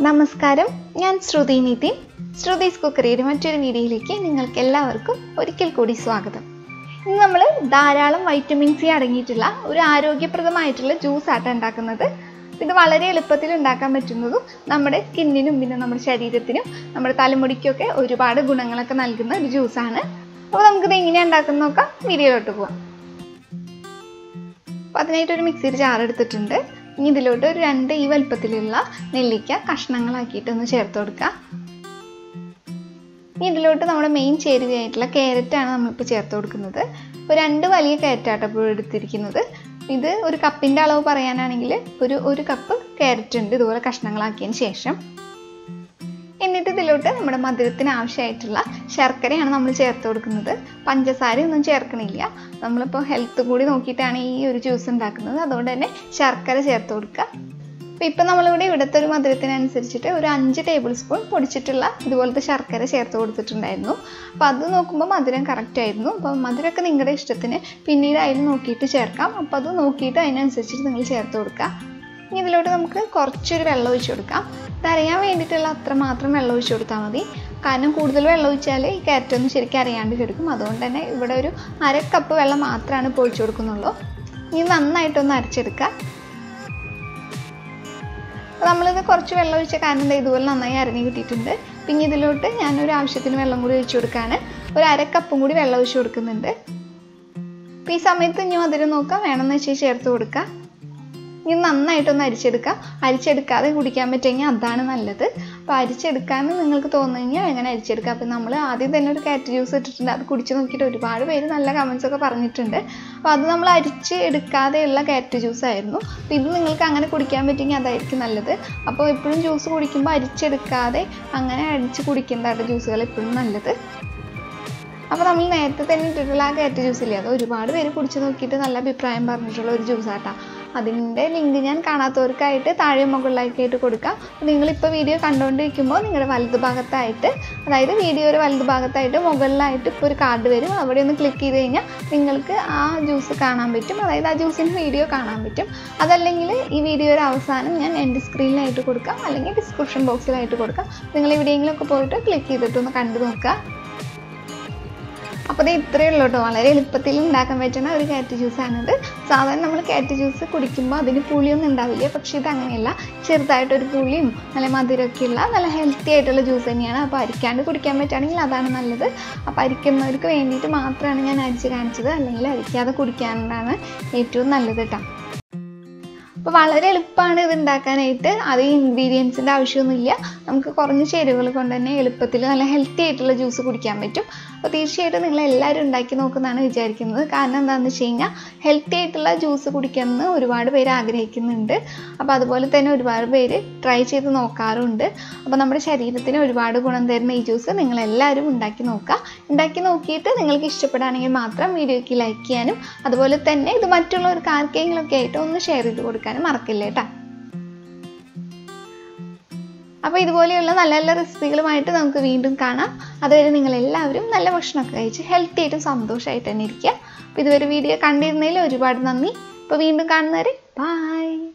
നമസ്കാരം, ഞാൻ ശ്രുതി നിതിൻ. ശ്രുതിസ് കുക്കറിയുടെ മറ്റൊരു വീഡിയോയിലേക്ക് നിങ്ങൾക്ക് എല്ലാവർക്കും ഒരിക്കൽ കൂടി സ്വാഗതം. ഇന്ന് നമ്മൾ ധാരാളം വൈറ്റമിൻ സി അടങ്ങിയിട്ടുള്ള ഒരു ആരോഗ്യപ്രദമായിട്ടുള്ള ജ്യൂസ് ആട്ട ഉണ്ടാക്കുന്നത്. ഇത് വളരെ എളുപ്പത്തിൽ ഉണ്ടാക്കാൻ പറ്റുന്നതും നമ്മുടെ സ്കിന്നിനും പിന്നെ നമ്മുടെ ശരീരത്തിനും നമ്മുടെ തലമുടിക്കൊക്കെ ഒരുപാട് ഗുണങ്ങളൊക്കെ നൽകുന്ന ഒരു ജ്യൂസാണ്. അപ്പോൾ നമുക്കിത് എങ്ങനെയാണ് ഉണ്ടാക്കുന്നത് നോക്കാം. വീഡിയോയിലോട്ട് പോവാം. അപ്പോൾ അതിനായിട്ടൊരു മിക്സിയുടെ ജാർ എടുത്തിട്ടുണ്ട്. ഇനി ഇതിലോട്ട് ഒരു 2 ഈ വലുപ്പത്തിലുള്ള നെല്ലിക്ക കഷ്ണങ്ങളാക്കിയിട്ടൊന്ന് ചേർത്ത് കൊടുക്കാം. ഇനി ഇതിലോട്ട് നമ്മുടെ മെയിൻ ചേരുവയായിട്ടുള്ള ക്യാരറ്റാണ് നമ്മളിപ്പോൾ ചേർത്ത് കൊടുക്കുന്നത്. ഇപ്പോൾ 2 വലിയ ക്യാരറ്റാട്ടപ്പോൾ എടുത്തിരിക്കുന്നത്. ഇത് ഒരു കപ്പിൻ്റെ അളവ് പറയാനാണെങ്കിൽ ഒരു കപ്പ് ക്യാരറ്റ് ഉണ്ട് ഇതുപോലെ കഷ്ണങ്ങളാക്കിയതിന് ശേഷം. എന്നിട്ട് ഇതിലോട്ട് നമ്മുടെ മധുരത്തിന് ആവശ്യമായിട്ടുള്ള ശർക്കരയാണ് നമ്മൾ ചേർത്ത് കൊടുക്കുന്നത്. പഞ്ചസാരയൊന്നും ചേർക്കണില്ല. നമ്മളിപ്പോൾ ഹെൽത്ത് കൂടി നോക്കിയിട്ടാണ് ഈ ഒരു ജ്യൂസ് ഉണ്ടാക്കുന്നത്. അതുകൊണ്ട് തന്നെ ശർക്കര ചേർത്ത് കൊടുക്കുക. അപ്പോൾ ഇപ്പം നമ്മളിവിടെ ഇവിടുത്തെ ഒരു മധുരത്തിനനുസരിച്ചിട്ട് ഒരു 5 ടേബിൾ സ്പൂൺ പൊടിച്ചിട്ടുള്ള ഇതുപോലത്തെ ശർക്കര ചേർത്ത് കൊടുത്തിട്ടുണ്ടായിരുന്നു. അപ്പോൾ അത് നോക്കുമ്പോൾ മധുരം കറക്റ്റ് ആയിരുന്നു. അപ്പോൾ മധുരമൊക്കെ നിങ്ങളുടെ ഇഷ്ടത്തിന് പിന്നീട് അതിൽ നോക്കിയിട്ട് ചേർക്കാം. അപ്പോൾ അത് നോക്കിയിട്ട് അതിനനുസരിച്ചിട്ട് നിങ്ങൾ ചേർത്ത് കൊടുക്കുക. ഇനി ഇതിലോട്ട് നമുക്ക് കുറച്ചൊരു വെള്ളം ഒഴിച്ച് കൊടുക്കാം. ഇതറിയാൻ വേണ്ടിയിട്ടുള്ള അത്ര മാത്രം വെള്ളം ഒഴിച്ച് കൊടുത്താൽ മതി. കാരണം കൂടുതൽ വെള്ളം ഒഴിച്ചാൽ ഈ ക്യാരറ്റൊന്നും ശരിക്കും അറിയാണ്ട് കിടക്കും. അതുകൊണ്ട് തന്നെ ഇവിടെ ഒരു 1/2 കപ്പ് വെള്ളം മാത്രമാണ് ഇപ്പോൾ ഒഴിച്ച് കൊടുക്കുന്നുള്ളൂ. ഇനി നന്നായിട്ടൊന്ന് അരച്ചെടുക്കുക. അപ്പോൾ നമ്മളിത് കുറച്ച് വെള്ളം ഒഴിച്ച കാരണം ഇതുപോലെ നന്നായി അരഞ്ഞ് കിട്ടിയിട്ടുണ്ട്. പിന്നെ ഇതിലോട്ട് ഞാനൊരു ആവശ്യത്തിന് വെള്ളം കൂടി ഒഴിച്ച് കൊടുക്കുകയാണ്. ഒരു 1/2 കപ്പും കൂടി വെള്ളം ഒഴിച്ച് കൊടുക്കുന്നുണ്ട്. അപ്പോൾ ഈ സമയത്ത് ഇനി മധുരം നോക്കാം, വേണമെന്ന് വെച്ചാൽ ചേർത്ത് കൊടുക്കുക. ഇനി നന്നായിട്ടൊന്ന് അരിച്ചെടുക്കുക. അരിച്ചെടുക്കാതെ കുടിക്കാൻ പറ്റുമെങ്കിൽ അതാണ് നല്ലത്. അപ്പോൾ അരിച്ചെടുക്കാമെന്ന് നിങ്ങൾക്ക് തോന്നുകഴിഞ്ഞാൽ അങ്ങനെ അരിച്ചെടുക്കുക. അപ്പോൾ നമ്മൾ ആദ്യം തന്നെ ഒരു ക്യാരറ്റ് ജ്യൂസ് ഇട്ടിട്ടുണ്ട്. അത് കുടിച്ച് നോക്കിയിട്ട് ഒരുപാട് പേര് നല്ല കമൻസ് ഒക്കെ പറഞ്ഞിട്ടുണ്ട്. അപ്പോൾ അത് നമ്മൾ അരിച്ച് എടുക്കാതെയുള്ള ക്യാരറ്റ് ജ്യൂസ് ആയിരുന്നു. അപ്പോൾ ഇത് നിങ്ങൾക്ക് അങ്ങനെ കുടിക്കാൻ പറ്റുമെങ്കിൽ അതായിരിക്കും നല്ലത്. അപ്പോൾ എപ്പോഴും ജ്യൂസ് കുടിക്കുമ്പോൾ അരിച്ചെടുക്കാതെ അങ്ങനെ അടിച്ച് കുടിക്കുന്നതാണ് ജ്യൂസുകൾ എപ്പോഴും നല്ലത്. അപ്പോൾ നമ്മൾ നേരത്തെ തന്നെ ഇട്ടിട്ടുള്ള ആ ക്യാരറ്റ് ജ്യൂസില്ലേ, അത് ഒരുപാട് പേര് കുടിച്ച് നോക്കിയിട്ട് നല്ല അഭിപ്രായം പറഞ്ഞിട്ടുള്ള ഒരു ജ്യൂസാട്ടാ. അതിൻ്റെ ലിങ്ക് ഞാൻ കാണാത്തവർക്കായിട്ട് താഴെ മുകളിലായിട്ട് കൊടുക്കാം. നിങ്ങളിപ്പോൾ വീഡിയോ കണ്ടുകൊണ്ടിരിക്കുമ്പോൾ നിങ്ങളുടെ വലതുഭാഗത്തായിട്ട്, അതായത് വീഡിയോയുടെ വലതുഭാഗത്തായിട്ട് മുകളിലായിട്ട് ഇപ്പോൾ ഒരു കാർഡ് വരും. അവിടെ ഒന്ന് ക്ലിക്ക് ചെയ്ത് കഴിഞ്ഞാൽ നിങ്ങൾക്ക് ആ ജ്യൂസ് കാണാൻ പറ്റും. അതായത് ആ ജ്യൂസിൻ്റെ വീഡിയോ കാണാൻ പറ്റും. അതല്ലെങ്കിൽ ഈ വീഡിയോയുടെ അവസാനം ഞാൻ എൻ്റെ സ്ക്രീനിലായിട്ട് കൊടുക്കാം, അല്ലെങ്കിൽ ഡിസ്ക്രിപ്ഷൻ ബോക്സിലായിട്ട് കൊടുക്കാം. നിങ്ങൾ എവിടെയെങ്കിലുമൊക്കെ പോയിട്ട് ക്ലിക്ക് ചെയ്തിട്ടൊന്ന് കണ്ടു നോക്കുക. അപ്പോൾ ഇത് ഇത്രയേ ഉള്ളൂ കേട്ടോ. വളരെ എളുപ്പത്തിൽ ഉണ്ടാക്കാൻ പറ്റുന്ന ഒരു ക്യാരറ്റ് ജ്യൂസാണിത്. സാധാരണ നമ്മൾ ക്യാരറ്റ് ജ്യൂസ് കുടിക്കുമ്പോൾ അതിന് പുളിയൊന്നും ഉണ്ടാവില്ല. പക്ഷേ ഇത് അങ്ങനെയല്ല, ചെറുതായിട്ടൊരു പുളിയും നല്ല മധുരമൊക്കെയുള്ള നല്ല ഹെൽത്തി ആയിട്ടുള്ള ജ്യൂസ് തന്നെയാണ്. അപ്പോൾ അരിക്കാണ്ട് കുടിക്കാൻ പറ്റുകയാണെങ്കിൽ അതാണ് നല്ലത്. അപ്പോൾ അരിക്കുന്നവർക്ക് വേണ്ടിയിട്ട് മാത്രമാണ് ഞാൻ അരിച്ച് കാണിച്ചത്. അല്ലെങ്കിൽ അരിക്കാതെ കുടിക്കാനാണ് ഏറ്റവും നല്ലത് കേട്ടോ. അപ്പോൾ വളരെ എളുപ്പമാണ് ഇത് ഉണ്ടാക്കാനായിട്ട്. അത് ഇൻഗ്രീഡിയൻസിൻ്റെ ആവശ്യമൊന്നുമില്ല. നമുക്ക് കുറഞ്ഞ ചേരുവകൾ കൊണ്ട് തന്നെ എളുപ്പത്തിൽ നല്ല ഹെൽത്തി ആയിട്ടുള്ള ജ്യൂസ് കുടിക്കാൻ പറ്റും. അപ്പോൾ തീർച്ചയായിട്ടും നിങ്ങളെല്ലാവരും ഉണ്ടാക്കി നോക്കുന്നതാണ് വിചാരിക്കുന്നത്. കാരണം എന്താണെന്ന് വെച്ച് കഴിഞ്ഞാൽ ഹെൽത്തി ആയിട്ടുള്ള ജ്യൂസ് കുടിക്കണമെന്ന് ഒരുപാട് പേര് ആഗ്രഹിക്കുന്നുണ്ട്. അപ്പോൾ അതുപോലെ തന്നെ ഒരുപാട് പേര് ട്രൈ ചെയ്ത് നോക്കാറുണ്ട്. അപ്പോൾ നമ്മുടെ ശരീരത്തിന് ഒരുപാട് ഗുണം തരുന്ന ഈ ജ്യൂസ് നിങ്ങളെല്ലാവരും ഉണ്ടാക്കി നോക്കുക. ഉണ്ടാക്കി നോക്കിയിട്ട് നിങ്ങൾക്ക് ഇഷ്ടപ്പെടുകയാണെങ്കിൽ മാത്രം വീഡിയോയ്ക്ക് ലൈക്ക് ചെയ്യാനും അതുപോലെ തന്നെ ഇത് മറ്റുള്ളവർക്ക് ആർക്കെങ്കിലുമൊക്കെ ആയിട്ട് ഒന്ന് ഷെയർ ചെയ്ത് കൊടുക്കാനും മറക്കില്ല കേട്ടോ. അപ്പോൾ ഇതുപോലെയുള്ള നല്ല നല്ല റെസിപ്പികളുമായിട്ട് നമുക്ക് വീണ്ടും കാണാം. അതുവരെ നിങ്ങളെല്ലാവരും നല്ല ഭക്ഷണമൊക്കെ കഴിച്ച് ഹെൽത്തി ആയിട്ടും സന്തോഷമായിട്ട് തന്നെ ഇരിക്കുക. അപ്പോൾ ഇതുവരെ വീഡിയോ കണ്ടിരുന്നതിൽ ഒരുപാട് നന്ദി. അപ്പോൾ വീണ്ടും കാണുന്നവരെ ബൈ.